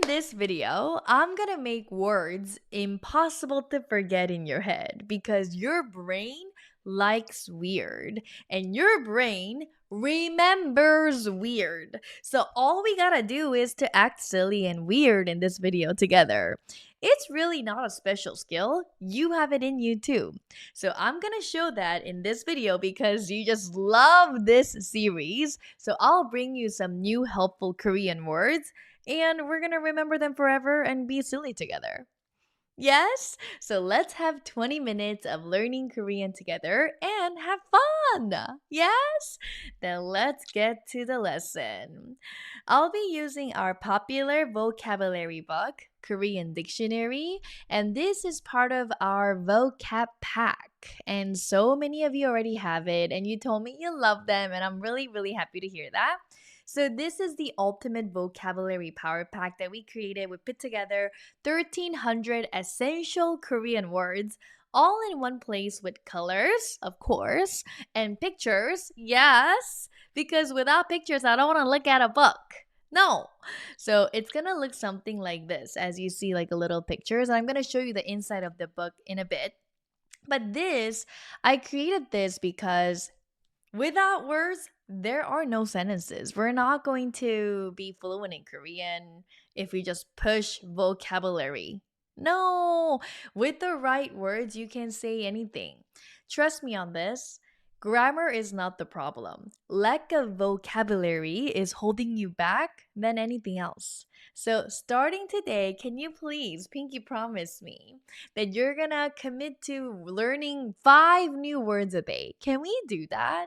this video, I'm gonna make words impossible to forget in your head because your brain likes weird and your brain remembers weird. So all we gotta do is to act silly and weird in this video together. It's really not a special skill. You have it in you too. So I'm gonna show that in this video because you just love this series. So I'll bring you some new helpful Korean words and we're gonna remember them forever and be silly together. Yes? So let's have 20 minutes of learning Korean together and have fun. Yes? Then let's get to the lesson. I'll be using our popular vocabulary book, Korean Dictionary, and this is part of our vocab pack. And so many of you already have it, and you told me you love them, and I'm really, really happy to hear that. So, this is the ultimate vocabulary power pack that we created. We put together 1,300 essential Korean words all in one place with colors, of course, and pictures. Yes, because without pictures, I don't want to look at a book. No. So it's going to look something like this as you see like a little pictures. And I'm going to show you the inside of the book in a bit. But I created this because without words, there are no sentences. We're not going to be fluent in Korean if we just push vocabulary. No, with the right words, you can say anything. Trust me on this. Grammar is not the problem. Lack of vocabulary is holding you back than anything else. So, starting today, can you please, Pinky, promise me that you're gonna commit to learning 5 new words a day? Can we do that?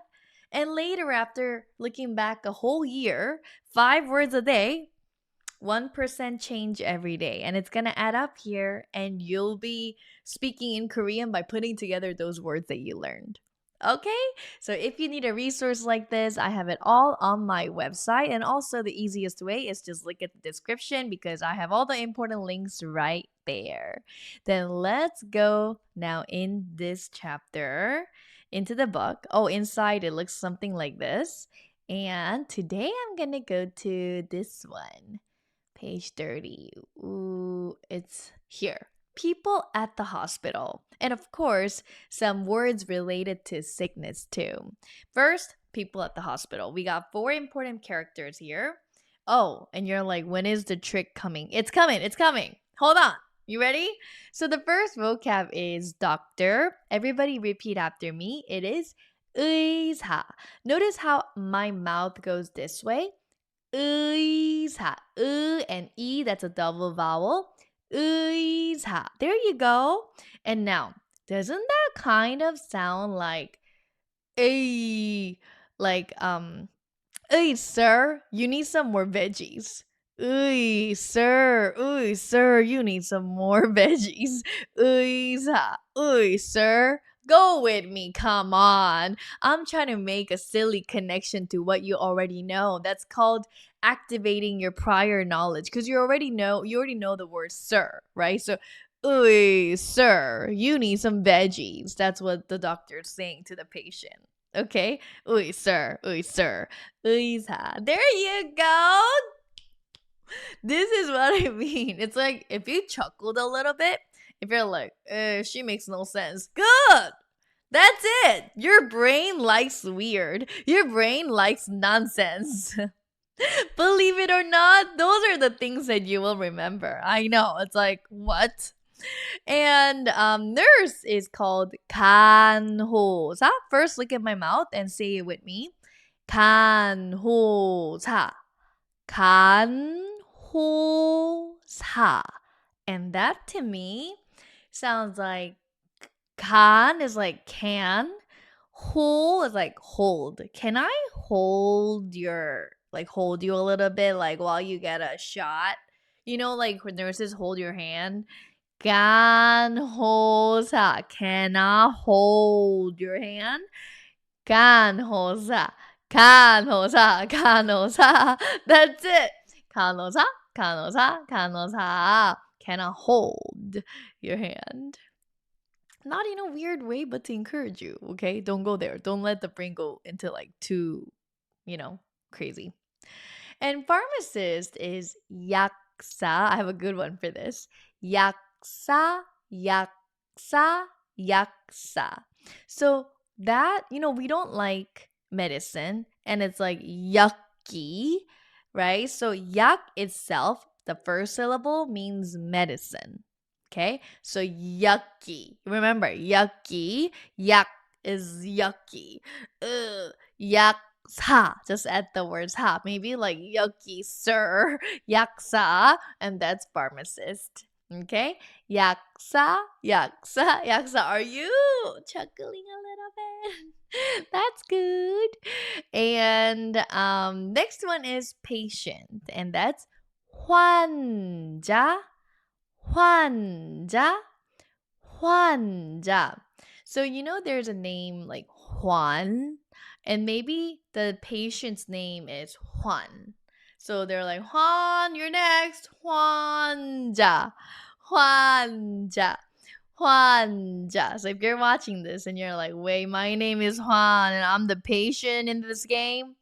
And later, after looking back a whole year, 5 words a day, 1% change every day. And it's going to add up here, and you'll be speaking in Korean by putting together those words that you learned. Okay? So if you need a resource like this, I have it all on my website. And also, the easiest way is just look at the description because I have all the important links right there. Then let's go now in this chapter into the book. Oh, inside it looks something like this. And today I'm going to go to this one. Page 30. Ooh, it's here. People at the hospital. And of course, some words related to sickness too. First, people at the hospital. We got 4 important characters here. Oh, and you're like, when is the trick coming? It's coming, it's coming. Hold on. You ready? So the first vocab is doctor. Everybody repeat after me. It is 의사. Notice how my mouth goes this way. 의사, and e, that's a double vowel. 의사. There you go. And now, doesn't that kind of sound like a hey sir, you need some more veggies. Hey sir, you need some more veggies. Hey sir, go with me, come on. I'm trying to make a silly connection to what you already know. That's called activating your prior knowledge because you already know the word sir, right? So Uy, sir, you need some veggies. That's what the doctor's saying to the patient. Okay? Uy, sir, 의사. There you go. This is what I mean. It's like if you chuckled a little bit, if you're like, she makes no sense. Good. That's it. Your brain likes weird. Your brain likes nonsense. Believe it or not, those are the things that you will remember. I know. It's like, what? And nurse is called 간호사. First, look at my mouth and say it with me. 간호사. 간호사. And that to me sounds like kan is like can. Ho is like hold. Can I hold you a little bit like while you get a shot? You know, like when nurses hold your hand. 간호사. Can I hold your hand? 간호사. 간호사. That's it. 간호사. Can I hold your hand? Not in a weird way, but to encourage you, okay? Don't go there. Don't let the brain go into like too, crazy. And pharmacist is 약 I have a good one for this. 약사, 약사, 약사. So that, we don't like medicine and it's like yucky, right? So yak itself, the first syllable means medicine. Okay? So yucky. Remember, yucky, yak is yucky. Ugh, yaksa. Just add the words ha. Maybe like yucky sir, yaksa, and that's pharmacist. Okay? Yaksa, yaksa, yaksa. Are you chuckling a little bit? That's good. And next one is patient, and that's 환자, 환자, 환자. So there's a name like Juan, and maybe the patient's name is Juan. So they're like, Juan, you're next. 환자, 환자, 환자. So if you're watching this and you're like, wait, my name is Juan and I'm the patient in this game,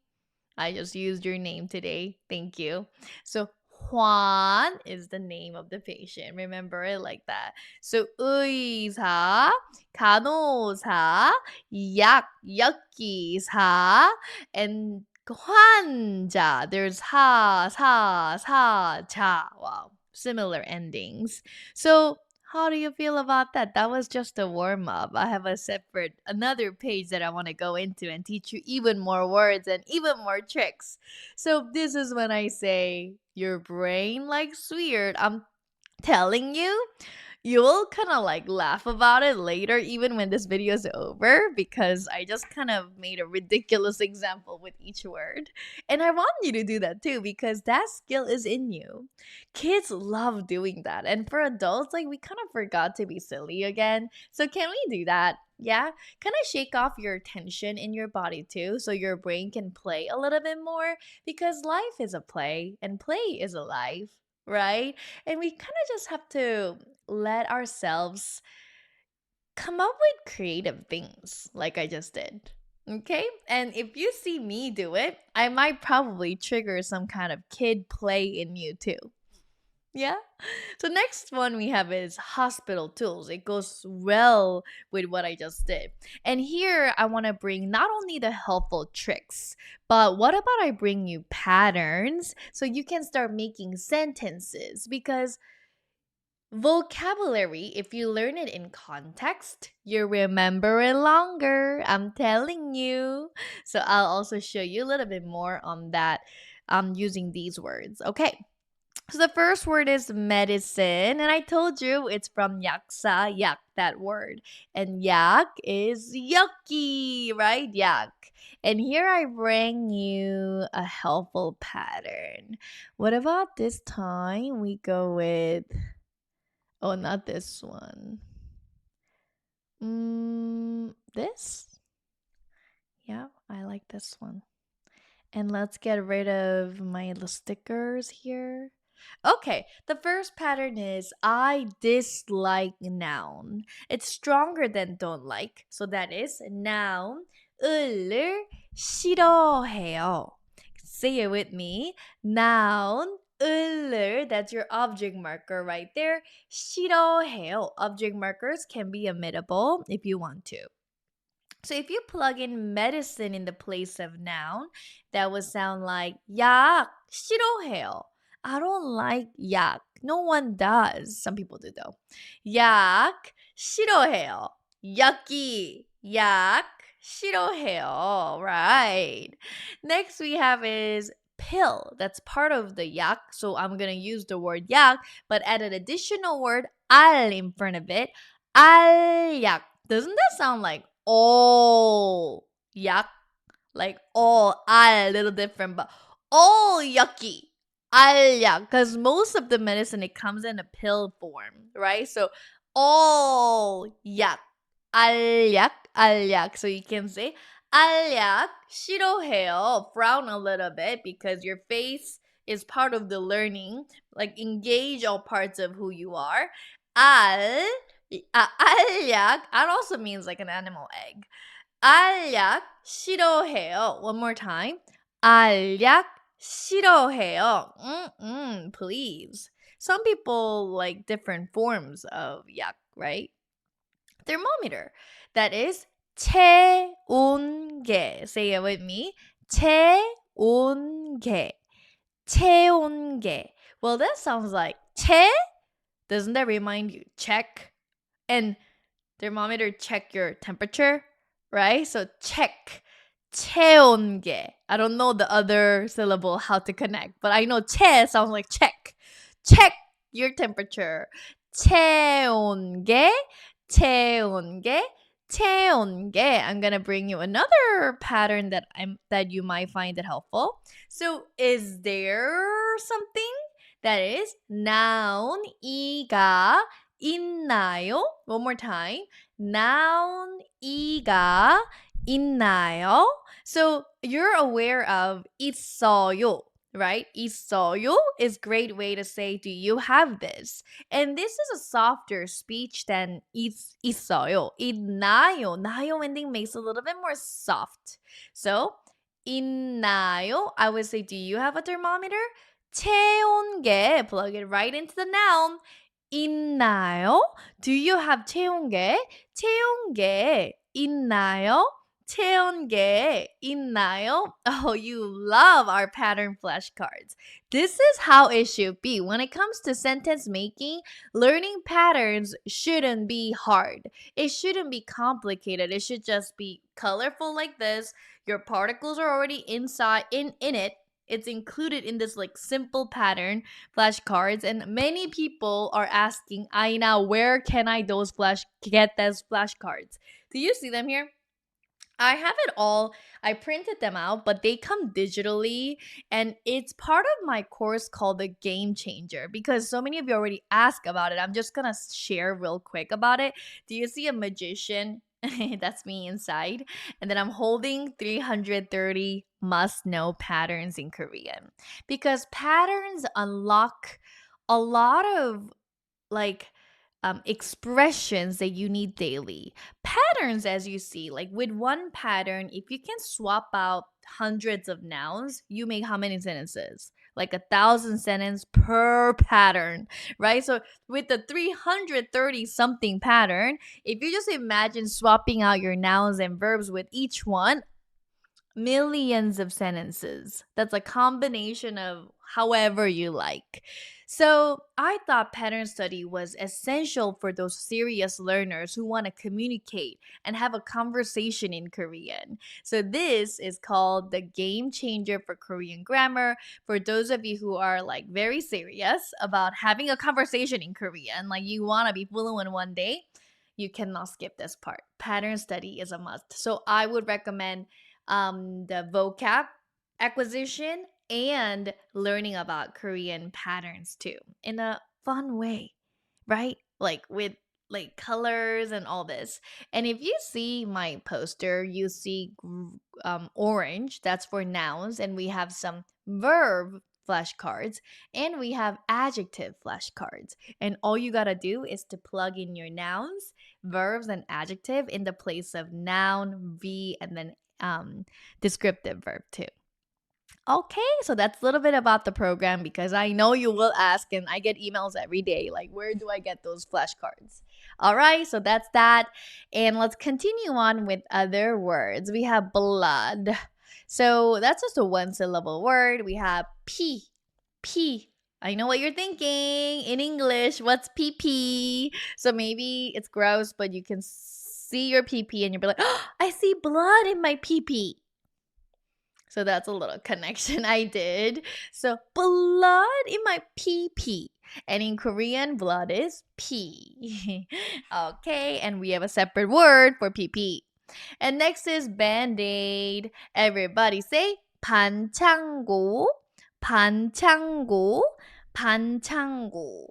I just used your name today. Thank you. So Juan is the name of the patient. Remember it like that. So 의사, 간호사, 약기사, and 환자. There's 하, 사, 사, 자. Wow, similar endings. So how do you feel about that? That was just a warm up. I have another page that I want to go into and teach you even more words and even more tricks. So this is when I say your brain likes weird. I'm telling you, you will kind of like laugh about it later, even when this video is over, because I just kind of made a ridiculous example with each word. And I want you to do that too, because that skill is in you. Kids love doing that. And for adults, like we kind of forgot to be silly again. So can we do that? Yeah, kind of shake off your tension in your body too, so your brain can play a little bit more, because life is a play and play is a life, right? And we kind of just have to let ourselves come up with creative things like I just did. Okay? And if you see me do it, I might probably trigger some kind of kid play in you too. Yeah? So next one we have is hospital tools. It goes well with what I just did. And here I want to bring not only the helpful tricks, but what about I bring you patterns so you can start making sentences, because vocabulary, if you learn it in context, you remember it longer. I'm telling you. So I'll also show you a little bit more on that using these words. Okay. So the first word is medicine, and I told you it's from yaksa, yak, that word. And yak is yucky, right? Yak. And here I bring you a helpful pattern. What about this time we go with, oh, not this one. This? Yeah, I like this one. And let's get rid of my little stickers here. Okay, the first pattern is I dislike noun. It's stronger than don't like. So that is noun. 을 싫어해요. Say it with me. Noun. 을을, that's your object marker right there. 싫어해요. Object markers can be omittable if you want to. So if you plug in medicine in the place of noun, that would sound like 약 싫어해요. I don't like 약. No one does. Some people do though. 약 싫어해요. yucky. 약 싫어해요. Right. Next we have is pill. That's part of the 약. So I'm going to use the word 약, but add an additional word 알 in front of it. 알약. Doesn't that sound like all yak? Like all, a little different, but all yucky. 알약, because most of the medicine, it comes in a pill form, right? So all 약, 알약, 알약. So you can say 알약 싫어해요. Frown a little bit because your face is part of the learning. Like engage all parts of who you are. 알, 알약, 알 also means like an animal egg. 알약 싫어해요. One more time. 알약 싫어해요. Please. Some people like different forms of 약, right? Thermometer. That is 체온계. Say it with me. 체온계. 체온계. Well, that sounds like 체. Doesn't that remind you? Check. And thermometer check your temperature, right? So check. 체온계. I don't know the other syllable how to connect, but I know 체 sounds like check. Check your temperature. 체온계. 체온계. 체온계. I'm gonna bring you another pattern that you might find it helpful. So is there something that is noun 이가 있나요? One more time. noun 이가 있나요? So you're aware of 있어요, right? 있어요 is great way to say do you have this? And this is a softer speech than 있어요. 있나요. 나요 ending makes a little bit more soft. So 있나요? I would say do you have a thermometer? 체온계, plug it right into the noun. 있나요? Do you have 체온계? 체온계 있나요? 체온계 있나요? Oh, you love our pattern flashcards. This is how it should be. When it comes to sentence making, learning patterns shouldn't be hard. It shouldn't be complicated. It should just be colorful like this. Your particles are already inside in it. It's included in this like simple pattern flashcards, and many people are asking, Aina, where can I get those flashcards? Do you see them here? I have it all. I printed them out, but they come digitally, and it's part of my course called the Game Changer because so many of you already asked about it. I'm just gonna share real quick about it. Do you see a magician? That's me inside. And then I'm holding 330 must know patterns in Korean because patterns unlock a lot of like expressions that you need daily. Patterns, as you see, like with one pattern, if you can swap out hundreds of nouns, you make how many sentences? Like 1,000 sentences per pattern, right? So with the 330 something pattern, if you just imagine swapping out your nouns and verbs with each one, millions of sentences. That's a combination of however you like. So I thought pattern study was essential for those serious learners who want to communicate and have a conversation in Korean. So this is called the Game Changer for Korean grammar. For those of you who are like very serious about having a conversation in Korean, like you want to be fluent one day, you cannot skip this part. Pattern study is a must. So I would recommend the vocab acquisition and learning about Korean patterns too in a fun way, right? Like with like colors and all this. And if you see my poster, you see orange, that's for nouns, and we have some verb flashcards and we have adjective flashcards. And all you gotta do is to plug in your nouns, verbs, and adjective in the place of noun, v, and then descriptive verb too. Okay, so that's a little bit about the program because I know you will ask, and I get emails every day like, where do I get those flashcards? All right, so that's that. And let's continue on with other words. We have blood. So that's just a one syllable word. We have pee, pee. I know what you're thinking. In English, what's pee pee? So maybe it's gross, but you can see your pee pee and you'll be like, oh, I see blood in my pee pee. So that's a little connection I did. So blood in my pee pee. And in Korean, blood is pee. Okay, and we have a separate word for pee pee. And next is band-aid. Everybody say 반창고, 반창고, 반창고.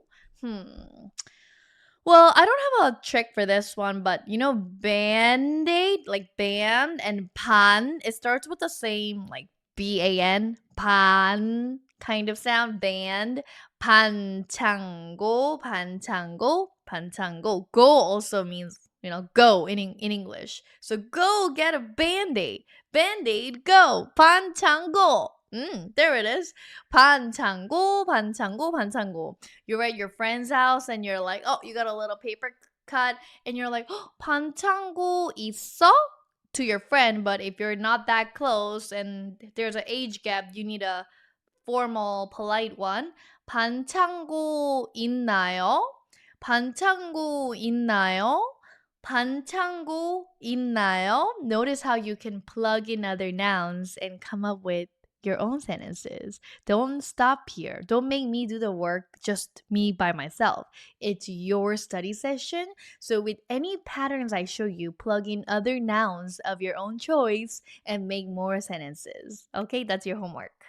Well, I don't have a trick for this one, but you know, band-aid, like band and pan, it starts with the same like ban, pan kind of sound, band. 반창고, 반창고, 반창고. Go also means, you know, go in English. So go get a band-aid. Band-aid, go. 반창고. There it is. 반창고, 반창고, 반창고. You're at your friend's house and you're like, oh, you got a little paper cut, and you're like, oh, 반창고 있어? To your friend, but if you're not that close and there's an age gap, you need a formal, polite one. 반창고 있나요? 반창고 있나요? 반창고 있나요? Notice how you can plug in other nouns and come up with your own sentences. Don't stop here. Don't make me do the work, just me by myself. It's your study session. So with any patterns I show you, plug in other nouns of your own choice and make more sentences. Okay, that's your homework.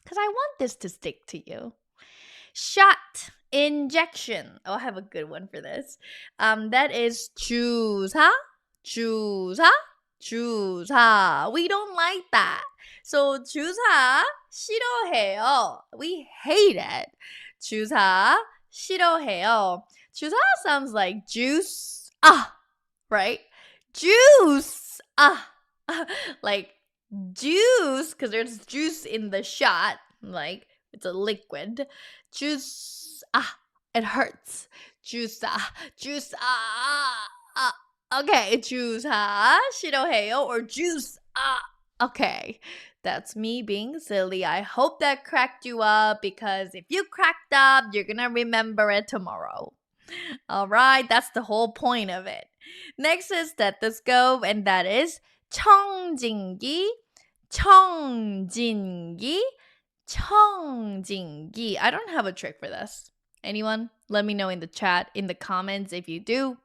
Because I want this to stick to you. Shot, injection. Oh, I have a good one for this. That is 주사, 주사, 주사. We don't like that. So 주사 싫어해요. We hate it. 주사 싫어해요. 주사 sounds like juice. Right? Juice. Like juice, because there's juice in the shot. Like it's a liquid. Juice. It hurts. Juice. Juice. Okay. Juice. 싫어해요 or juice. Okay. That's me being silly. I hope that cracked you up, because if you cracked up, you're gonna remember it tomorrow. All right, that's the whole point of it. Next is stethoscope, and that is 청진기, 청진기, 청진기. I don't have a trick for this. Anyone? Let me know in the chat, in the comments if you do.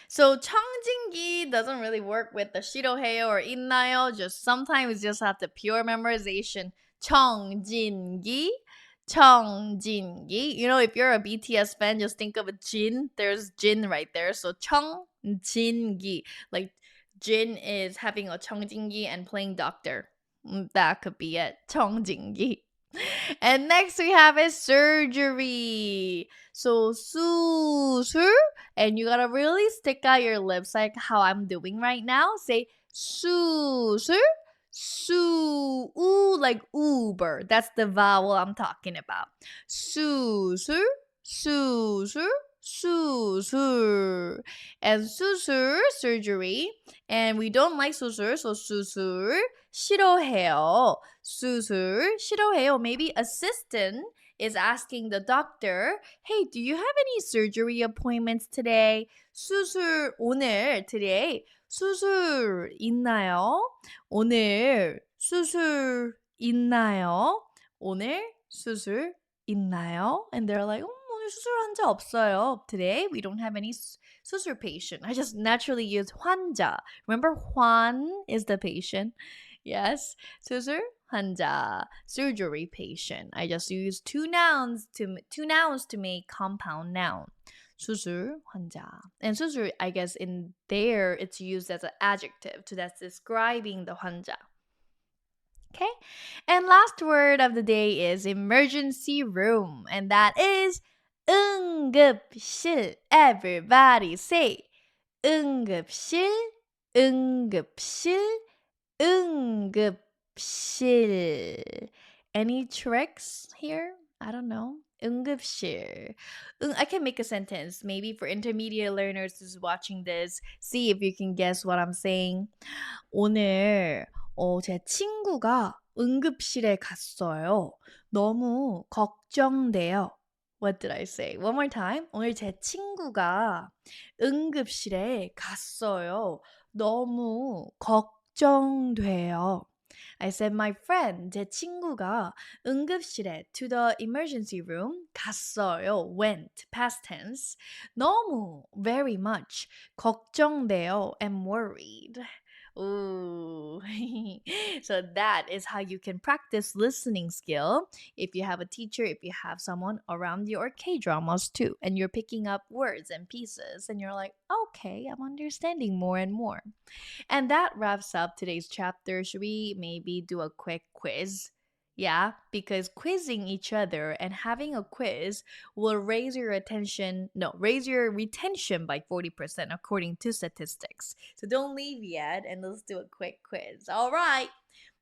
So 청진기 doesn't really work with the 싫어해요 or 있나요. Just sometimes you just have the pure memorization. 청진기, 청진기. You know, if you're a BTS fan, just think of a Jin. There's Jin right there. So 청진기. Like Jin is having a 청진기 and playing doctor. That could be it. 청진기. And next we have is surgery. So 수술, and you gotta really stick out your lips like how I'm doing right now. Say 수술, like Uber. That's the vowel I'm talking about. 수술, 수술, 수술. And 수술, surgery. And we don't like 수술, so 수술 싫어해요. 수술 싫어해요. Maybe assistant is asking the doctor, hey, do you have any surgery appointments today? 수술 오늘, today. 수술 있나요? 오늘 수술 있나요? 오늘 수술 있나요? And they're like, 오늘 수술 환자 없어요. Today we don't have any 수술 patient. I just naturally use 환자. Remember, Juan is the patient. Yes, 수술 환자, surgery patient. I just use two nouns to make compound noun. 수술 환자. And 수술, I guess in there it's used as an adjective, so that's describing the 환자. Okay? And last word of the day is emergency room, and that is 응급실. Everybody say 응급실, 응급실, 응급실. Any tricks here? I don't know. 응급실. I can make a sentence. Maybe for intermediate learners who's watching this, see if you can guess what I'm saying. 오늘 제 친구가 응급실에 갔어요. 너무 걱정돼요. What did I say? One more time. 오늘 제 친구가 응급실에 갔어요. 너무 걱정돼요. I said my friend, 제 친구가 응급실에 to the emergency room 갔어요. Went, past tense. 너무, very much, 걱정돼요, am worried. Ooh. So that is how you can practice listening skill if you have a teacher, if you have someone around you, or K-dramas too, and you're picking up words and pieces and you're like, okay, I'm understanding more and more. And that wraps up today's chapter. Should we maybe do a quick quiz? Yeah, because quizzing each other and having a quiz will raise your retention by 40% according to statistics. So don't leave yet, and let's do a quick quiz. All right.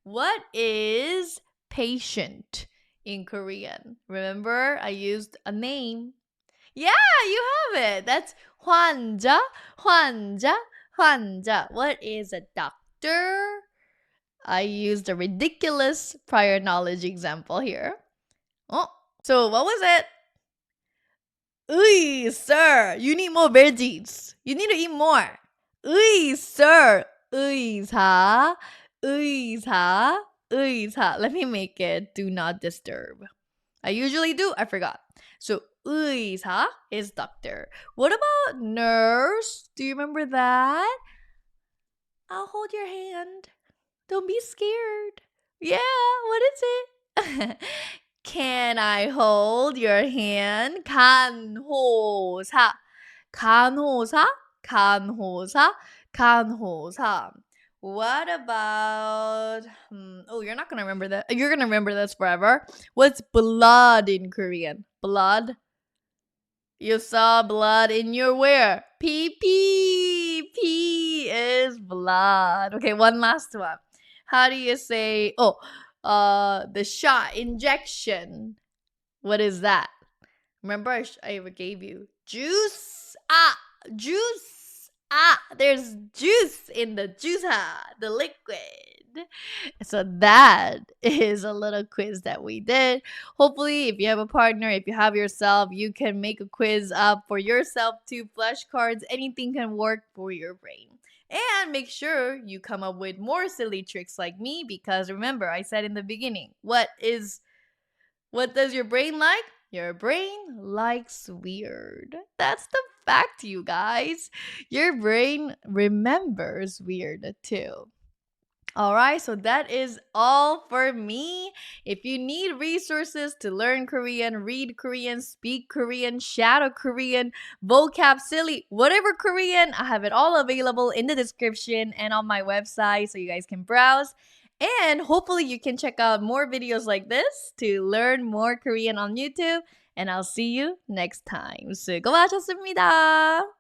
What is patient in Korean? Remember, I used a name. Yeah, you have it. That's 환자, 환자, 환자. What is a doctor? I used a ridiculous prior knowledge example here. Oh, so what was it? Uy, sir, you need more veggies. You need to eat more. Uy, sir. 의사, 의사, 의사. Let me make it do not disturb. I usually do. I forgot. So 의사 is doctor. What about nurse? Do you remember that? I'll hold your hand. Don't be scared. Yeah, what is it? Can I hold your hand? 간호사. 간호사, 간호사, 간호사. What about oh, you're not going to remember that. You're going to remember this forever. What's blood in Korean? Blood? You saw blood in your where? Pee pee. Pee is blood. Okay, one last one. How do you say the shot injection? What is that? Remember I gave you juice. Juice. There's juice in the juicer, the liquid. So that is a little quiz that we did. Hopefully, if you have a partner, if you have yourself, you can make a quiz up for yourself too. Flashcards, anything can work for your brain. And make sure you come up with more silly tricks like me because remember, I said in the beginning, what does your brain like? Your brain likes weird. That's the fact, you guys. Your brain remembers weird too. All right, so that is all for me. If you need resources to learn Korean, read Korean, speak Korean, shadow Korean, vocab silly, whatever Korean, I have it all available in the description and on my website so you guys can browse. And hopefully you can check out more videos like this to learn more Korean on YouTube. And I'll see you next time. 수고하셨습니다.